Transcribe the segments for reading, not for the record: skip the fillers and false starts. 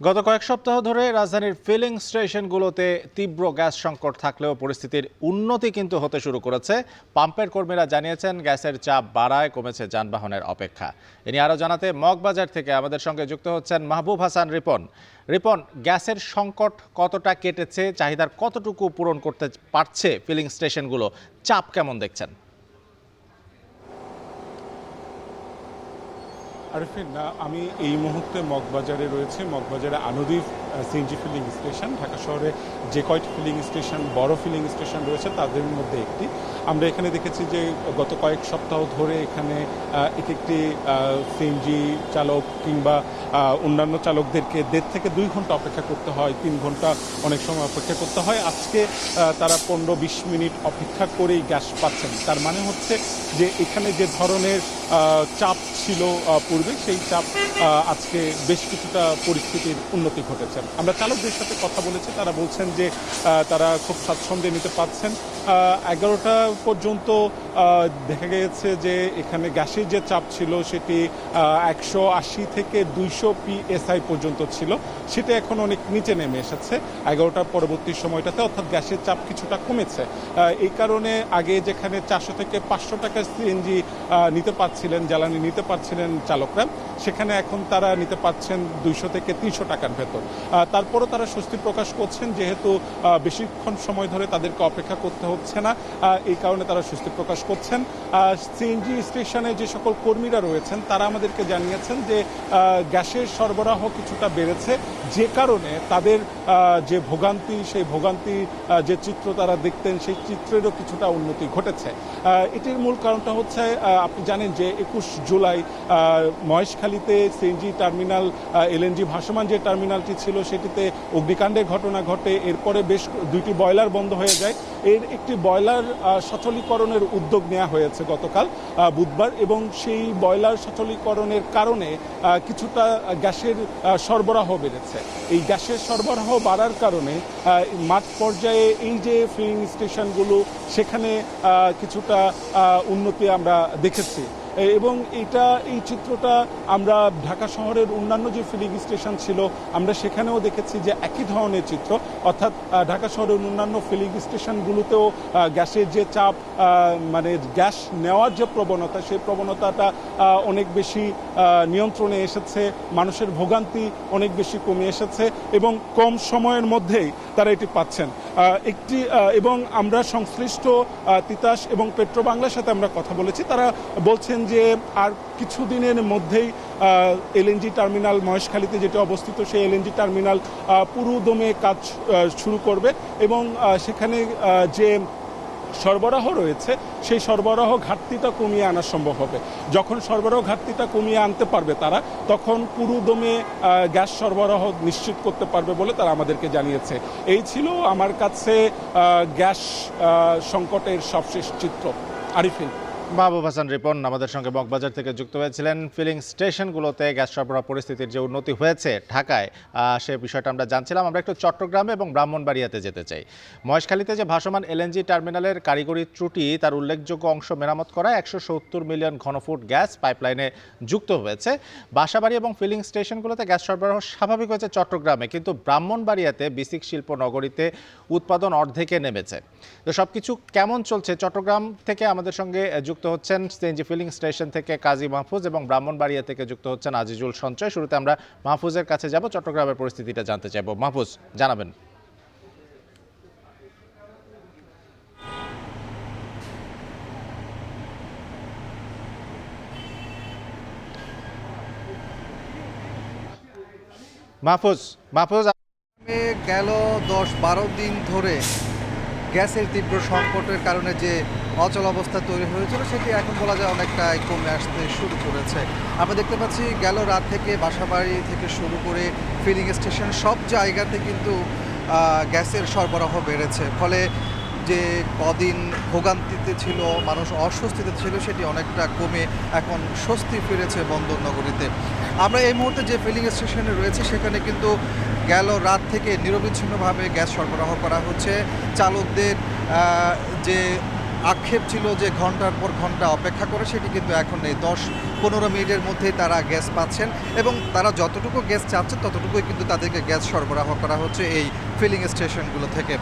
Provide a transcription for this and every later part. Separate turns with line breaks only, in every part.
গত কয়েক সপ্তাহ ধরে রাজধানীর ফিলিং স্টেশনগুলোতে তীব্র গ্যাস সংকট থাকলেও পরিস্থিতির উন্নতি কিন্তু হতে শুরু করেছে। পাম্পের কর্মীরা জানিয়েছেন গ্যাসের চাপ বাড়ায় কমেছে যানবাহনের অপেক্ষা। এ নিয়ে আরও জানাতে মগবাজার থেকে আমাদের সঙ্গে যুক্ত হচ্ছেন মাহবুব হাসান রিপন। রিপন, গ্যাসের সংকট কতটা কেটেছে, চাহিদার কতটুকু পূরণ করতে পারছে ফিলিং স্টেশনগুলো, চাপ কেমন দেখছেন?
আরিফিন, আমি এই মুহূর্তে মগবাজারে রয়েছে। মগবাজারে আনুদ্বীপ সিএনজি ফিলিং স্টেশন, ঢাকা শহরে যে কয়টি ফিলিং স্টেশন, বড় ফিলিং স্টেশন রয়েছে তাদের মধ্যে একটি। আমরা এখানে দেখেছি যে গত কয়েক সপ্তাহ ধরে এখানে একটি সিএনজি চালক কিংবা অন্যান্য চালকদেরকে 1.5 থেকে 2 ঘন্টা অপেক্ষা করতে হয়, 3 ঘন্টা অনেক সময় অপেক্ষা করতে হয়। আজকে তারা 15-20 মিনিট অপেক্ষা করেই গ্যাস পাচ্ছেন। তার মানে হচ্ছে যে এখানে যে ধরনের চাপ ছিল পূর্বে, সেই চাপ আজকে বেশ কিছুটা পরিস্থিতির উন্নতি ঘটেছে। আমরা চালকদের সাথে কথা বলেছি, তারা বলছেন যে তারা খুব স্বাচ্ছন্দ্যে নিতে পারছেন। 11টা পর্যন্ত দেখা গিয়েছে যে এখানে গ্যাসের যে চাপ ছিল সেটি 180 থেকে 200 PSI পর্যন্ত ছিল, সেটা এখন অনেক নিচে নেমে এসেছে 11টার পরবর্তী সময়টাতে, অর্থাৎ গ্যাসের চাপ কিছুটা কমেছে। এই কারণে আগে যেখানে 400 থেকে 500 টাকার সিএনজি নিতে পারছিলেন, জ্বালানি নিতে পারছিলেন চালকরা, সেখানে এখন তারা নিতে পারছেন 200 থেকে 300 টাকার ভেতর। তারপরও তারা স্বস্তি প্রকাশ করছেন, যেহেতু বেশিক্ষণ সময় ধরে তাদেরকে অপেক্ষা করতে হচ্ছে না, এই কারণে তারা স্বস্তি প্রকাশ করছেন। সিএনজি স্টেশনে যে সকল কর্মীরা রয়েছেন তারা আমাদেরকে জানিয়েছেন যে গ্যাসের সরবরাহ কিছুটা বেড়েছে, যে কারণে তাদের যে ভোগান্তি, সেই ভোগান্তি যে চিত্র তারা দেখতেন, সেই চিত্রেরও কিছুটা উন্নতি ঘটেছে। এটির মূল কারণটা হচ্ছে, আপনি জানেন যে 21 জুলাই মহেশখালীতে সিএনজি টার্মিনাল, এলএনজি ভাসমান যে টার্মিনালটি ছিল সেটিতে অগ্নিকাণ্ডের ঘটনা ঘটে। এরপরে বেশ 2টি বয়লার বন্ধ হয়ে যায়। এর একটি বয়লার সচলীকরণের উদ্যোগ নেওয়া হয়েছে গতকাল বুধবার, এবং সেই বয়লার সচলীকরণের কারণে কিছুটা গ্যাসের সরবরাহ বেড়েছে। এই গ্যাসের সরবরাহ বাড়ার কারণে মাঠ পর্যায়ে এই যে ফিলিং স্টেশনগুলো, সেখানে কিছুটা উন্নতি আমরা দেখেছি। এবং এই চিত্রটা আমরা ঢাকা শহরের অন্যান্য যে ফিলিং স্টেশন ছিল আমরা সেখানেও দেখেছি যে একই ধরনের চিত্র, অর্থাৎ ঢাকা শহরের অন্যান্য ফিলিং স্টেশনগুলোতেও গ্যাসের যে চাপ, মানে গ্যাস নেওয়ার যে প্রবণতা, সেই প্রবণতাটা অনেক বেশি নিয়ন্ত্রণে এসেছে। মানুষের ভোগান্তি অনেক বেশি কমে এসেছে এবং কম সময়ের মধ্যেই তারা এটি পাচ্ছেন। এবং আমরা সংশ্লিষ্ট তিতাস এবং পেট্রোবাংলার সাথে আমরা কথা বলেছি, তারা বলছেন যে আর কিছুদিনের মধ্যেই এলএনজি টার্মিনাল মহেশখালীতে যেটি অবস্থিত, সেই এলএনজি টার্মিনাল পুরোদমে কাজ শুরু করবে এবং সেখানে যে সরবরাহ রয়েছে সেই সরবরাহ ঘাটতিটা কমিয়ে আনা সম্ভব হবে। যখন সরবরাহ ঘাটতিটা কমিয়ে আনতে পারবে তারা, তখন পুরোদমে গ্যাস সরবরাহ নিশ্চিত করতে পারবে বলে তারা আমাদেরকে জানিয়েছে। এই ছিল আমার কাছে গ্যাস সংকটের সবশেষ চিত্র। আরিফিন।
মাহবুব হাসান রিপন আমাদের সঙ্গে মগবাজার থেকে যুক্ত হয়েছিলেন। ফিলিং স্টেশনগুলোতে গ্যাস সরবরাহ পরিস্থিতির যে উন্নতি হয়েছে ঢাকায়, সে বিষয়টা আমরা জানছিলাম। আমরা একটু চট্টগ্রামে এবং ব্রাহ্মণবাড়িয়াতে যেতে চাই। মহেশখালীতে যে ভাসমান এলএনজি টার্মিনালের কারিগরি ত্রুটি, তার উল্লেখযোগ্য অংশ মেরামত করা 170 মিলিয়ন ঘনফুট গ্যাস পাইপলাইনে যুক্ত হয়েছে। বাসাবাড়ি এবং ফিলিং স্টেশনগুলোতে গ্যাস সরবরাহ স্বাভাবিক হয়েছে চট্টগ্রামে, কিন্তু ব্রাহ্মণবাড়িয়াতে বিসিক শিল্প নগরীতে উৎপাদন অর্ধেকে নেমেছে। তো সবকিছু কেমন চলছে? চট্টগ্রাম থেকে আমাদের সঙ্গে যুক্ত হচ্ছেন সিএনজি ফিলিং স্টেশন থেকে কাজী মাহফুজ এবং ব্রাহ্মণবাড়িয়া থেকে যুক্ত হচ্ছেন আজিজুল সঞ্চয়। শুরুতে আমরা মাহফুজের কাছে যাব, চট্টগ্রামের পরিস্থিতিটা জানতে চাইব। মাহফুজ, জানাবেন। মাহফুজ
গেল 10-12 দিন ধরে গ্যাসের তীব্র সংকটের কারণে যে অচল অবস্থা তৈরি হয়েছিল সেটি এখন বলা যায় অনেকটাই কমে আসতে শুরু করেছে। আমরা দেখতে পাচ্ছি গেল রাত থেকে বাসাবাড়ি থেকে শুরু করে ফিলিং স্টেশন সব জায়গাতে কিন্তু গ্যাসের সরবরাহ বেড়েছে, ফলে যে কদিন ভোগান্তিতে ছিল, মানুষ অস্বস্তিতে ছিল, সেটি অনেকটা কমে এখন স্বস্তি ফিরেছে বন্দর নগরীতে। আমরা এই মুহূর্তে যে ফিলিং স্টেশনে রয়েছে সেখানে কিন্তু গেল রাত থেকে নিরবিচ্ছিন্নভাবে গ্যাস সরবরাহ করা হচ্ছে। চালকদের যে আক্ষেপ ছিল যে ঘন্টার পর ঘন্টা অপেক্ষা করে, সেটি কিন্তু এখন নেই। 10-15 মিনিটের মধ্যেই তারা গ্যাস পাচ্ছেন এবং তারা যতটুকু গ্যাস চাচ্ছেন ততটুকুই কিন্তু তাদেরকে গ্যাস সরবরাহ করা হচ্ছে এই ফিলিং স্টেশনগুলো থেকে।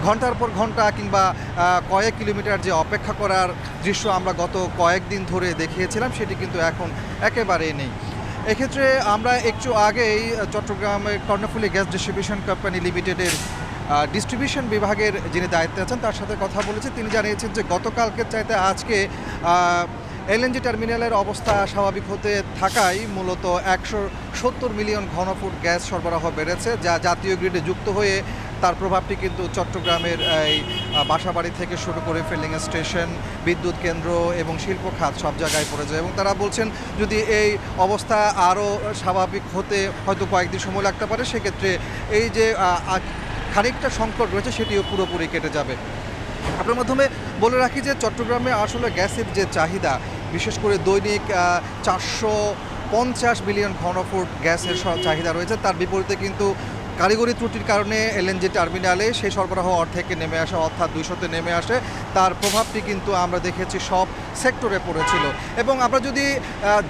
ঘন্টার পর ঘন্টা কিংবা কয়েক কিলোমিটার যে অপেক্ষা করার দৃশ্য আমরা গত কয়েকদিন ধরে দেখিয়েছিলাম, সেটি কিন্তু এখন একেবারেই নেই। এক্ষেত্রে আমরা একটু আগেই চট্টগ্রামের কর্ণফুলী গ্যাস ডিস্ট্রিবিউশন কোম্পানি লিমিটেডের ডিস্ট্রিবিউশন বিভাগের যিনি দায়িত্বে আছেন তার সাথে কথা বলেছি। তিনি জানিয়েছেন যে গতকালকের চাইতে আজকে এলএনজি টার্মিনালের অবস্থা স্বাভাবিক হতে থাকায় মূলত 170 মিলিয়ন ঘনফুট গ্যাস সরবরাহ বেড়েছে, যা জাতীয় গ্রিডে যুক্ত হয়ে তার প্রভাবটি কিন্তু চট্টগ্রামের এই বাসাবাড়ি থেকে শুরু করে ফিলিং স্টেশন, বিদ্যুৎ কেন্দ্র এবং শিল্প খাত সব জায়গায় পড়েছে। এবং তারা বলছেন যদি এই অবস্থা আরও স্বাভাবিক হতে হয়তো কয়েকদিন সময় লাগতে পারে, সেক্ষেত্রে এই যে খানিকটা সংকট রয়েছে সেটিও পুরোপুরি কেটে যাবে। আপনার মাধ্যমে বলে রাখি যে চট্টগ্রামে আসলে গ্যাসের যে চাহিদা, বিশেষ করে দৈনিক 450 বিলিয়ন ঘনফুট গ্যাসের চাহিদা রয়েছে। তার বিপরীতে কিন্তু কারিগরি ত্রুটির কারণে এলএনজি টার্মিনালে সেই সরবরাহ অর্ধেকে নেমে আসে, অর্থাৎ 200-তে নেমে আসে। তার প্রভাবটি কিন্তু আমরা দেখেছি সব সেক্টরে পড়েছিল। এবং আমরা যদি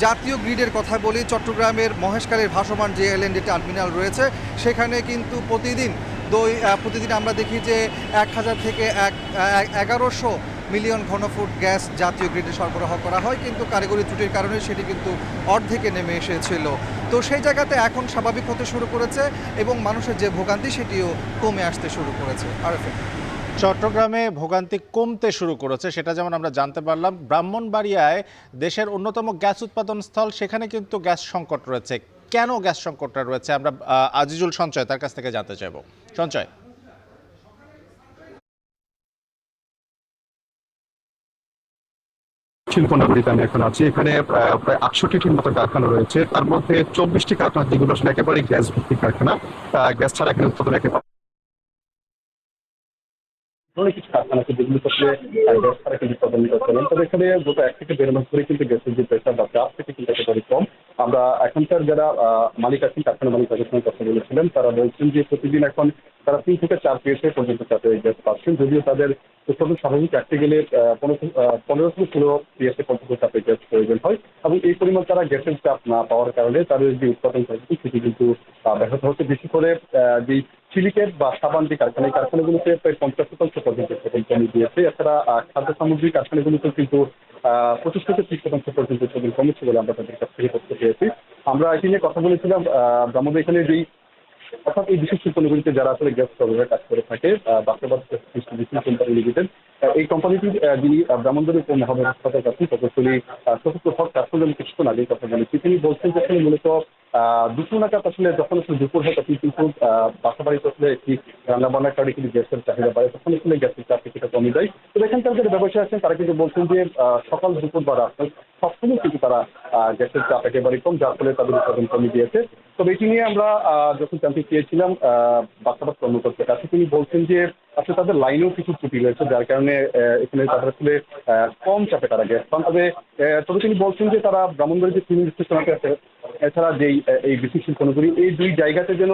জাতীয় গ্রিডের কথা বলি, চট্টগ্রামের মহেশখালীর ভাসমান যে এলএনজি টার্মিনাল রয়েছে সেখানে কিন্তু প্রতিদিন আমরা দেখি যে 1000 থেকে 1100 মিলিয়ন ঘনফুট গ্যাস জাতীয় গ্রিডে সরবরাহ করা হয়, কিন্তু কারিগরি ত্রুটির কারণে সেটি কিন্তু অর্ধেকে নেমে এসেছিল। তো সেই জায়গাতে এখন স্বাভাবিক হতে শুরু করেছে এবং মানুষের যে ভোগান্তি সেটিও কমে আসতে শুরু করেছে।
চট্টগ্রামে ভোগান্তি কমতে শুরু করেছে, সেটা যেমন আমরা জানতে পারলাম। ব্রাহ্মণবাড়িয়ায় দেশের অন্যতম গ্যাস উৎপাদন স্থল, সেখানে কিন্তু গ্যাস সংকট রয়েছে। কেন গ্যাস সংকটটা রয়েছে আমরা আজিজুল সঞ্চয় তার কাছ থেকে জানতে চাইব। সঞ্চয়,
শিল্পনগরীতে আমি এখন আছি। এখানে প্রায় 68টির মতো কারখানা রয়েছে, তার মধ্যে 24টি কারখানা যেগুলো আসলে একেবারে গ্যাস ভিত্তিক কারখানা, গ্যাস ছাড়া এখানে উৎপাদন একেবারে কিছু কারখানা আছে যেগুলো আসলে গ্যাস ছাড়া কিন্তু উৎপাদন করতে পারেন। তবে এখানে গত 1 থেকে 1.5 মাস ধরে কিন্তু গ্যাসের যে প্রেসার বা চাপ সেটি কিন্তু একেবারে কম। আমরা এখনকার যারা মালিক আছেন, কারখানা মালিক তাদের সঙ্গে কথা বলেছিলেন, তারা বলছেন যে প্রতিদিন এখন তারা 3 থেকে 4 পিএসএ পর্যন্ত চাপে গ্যাস পাচ্ছেন। যদিও তাদের উৎপাদন স্বাভাবিক রাখতে গেলে 15 থেকে 16 পিএসএ পর্যন্ত চাপে গ্যাস প্রয়োজন হয় এবং এই পরিমাণ তারা গ্যাসের চাপ না পাওয়ার কারণে তাদের যে উৎপাদন কার্যক্রম সেটি কিন্তু ব্যাহত হচ্ছে। বিশেষ করে যে সিলিকেট বা সাবান যে কারখানা, এই কারখানাগুলোতে প্রায় 50% পর্যন্ত উৎপাদন কমে গিয়েছে। এছাড়া খাদ্য সামগ্রী কারখানাগুলোতেও কিন্তু 25 থেকে 30% পর্যন্ত উৎপাদন কমেছে বলে আমরা তাদের কাছ থেকে তথ্য পেয়েছি। আমরা এটি নিয়ে কথা বলেছিলাম আমাদের এখানে যেই অর্থাৎ এই বিশেষ শিল্পনগরীতে যারা আসলে গ্যাস সরবরাহের কাজ করে থাকে, বাস্তবায়ন ডিস্ট্রিবিউশন কোম্পানি লিমিটেড, এই কোম্পানিটির যিনি ব্রাহ্মণবাড়িয়া উপমহাব্যবস্থাপক আছেন প্রকৌশলী শফিকুল হক, তার সঙ্গে আমি কিছুক্ষণ আগেই কথা বলেছি। তিনি বলছেন যে আসলে মূলত দুপুর নাগাদ আসলে যখন আসলে দুপুর হয় তখন কিন্তু বাসাবাড়িতে আসলে একটি রান্নাবান্নার কারণে কিন্তু গ্যাসের চাহিদা বাড়ে, তখন আসলে গ্যাসের চাপ কিছুটা কমে যায়। তো এখানকার যারা ব্যবসায়ী আছেন তারা কিন্তু বলছেন যে সকাল, দুপুর বা রাত সবসময় কিন্তু তারা গ্যাসের চাপ একেবারে কম, যার ফলে তাদের উৎপাদন কমে গিয়েছে। তবে এটি নিয়ে আমরা যখন জানতে চেয়েছিলাম বাস্তবায়ন কর্মকর্তার কাছে, তিনি বলছেন যে আসলে তাদের লাইনেও কিছু ত্রুটি রয়েছে, যার কারণে এখানে তাদের আসলে কম চাপে তারা গ্যাস পান। তবে তিনি বলছেন যে তারা ব্রাহ্মণবাড়ির যে ফিলিং স্টেশন আছে, এছাড়া যেই এই বিদ্যুৎ শিল্পনগরী, এই দুই জায়গাতে যেন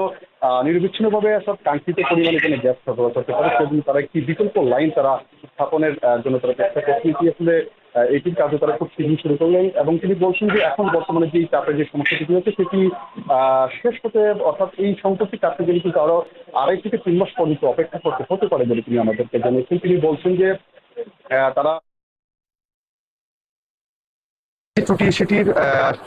নিরবিচ্ছিন্নভাবে সব কাঙ্ক্ষিত পরিমাণে যেন গ্যাস সরবরাহ করতে পারে সেজন্য তারা একটি বিকল্প লাইন তারা স্থাপনের জন্য তারা চেষ্টা করছেন। এটি আসলে এটির কাজও তারা খুব শীঘ্রই শুরু করলেন এবং তিনি বলছেন যে এখন বর্তমানে যে চাপের যে সমস্যাটি হয়েছে সেটি শেষ হতে, অর্থাৎ এই সংকটটি কাটতে গেলে কিন্তু আরো 2.5 থেকে 3 মাস পর্যন্ত অপেক্ষা করতে হতে পারে বলে তিনি আমাদেরকে জানিয়েছেন। তিনি বলছেন যে তারা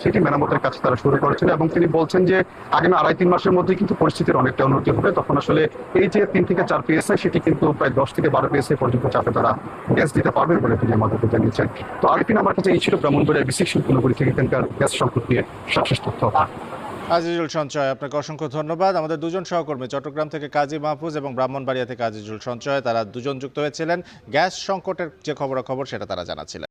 সেটি মেরামতের কাজ তারা শুরু করেছেন এবং তিনি বলছেন যে আগামী 2.5-3 মাসের মধ্যে কিন্তু পরিস্থিতির অনেকটা উন্নতি হবে। তখন আসলে এই যে 3 থেকে 4 পিএসআই সেটি কিন্তু প্রায় 10 থেকে 12 পিএসআই পর্যন্ত চাপে তারা গ্যাস দিতে পারবেন বলে তিনি আমাদেরকে জানিয়েছেন। তো আরেকদিন আমার কাছে এই ছিল ব্রাহ্মণবাড়িয়ার বিশেষ শিল্পনগরী থেকে এখানকার গ্যাস সংকট নিয়ে সর্বশেষ তথ্য।
আজিজুল সঞ্চয়, আপনাকে অসংখ্য ধন্যবাদ। আমাদের দুজন সহকর্মী চট্টগ্রাম থেকে কাজী মাহফুজ এবং ব্রাহ্মণবাড়িয়া থেকে আজিজুল সঞ্চয়, তারা দুজন যুক্ত হয়েছিলেন। গ্যাস সংকটের যে খবরাখবর সেটা তারা জানাচ্ছিলেন।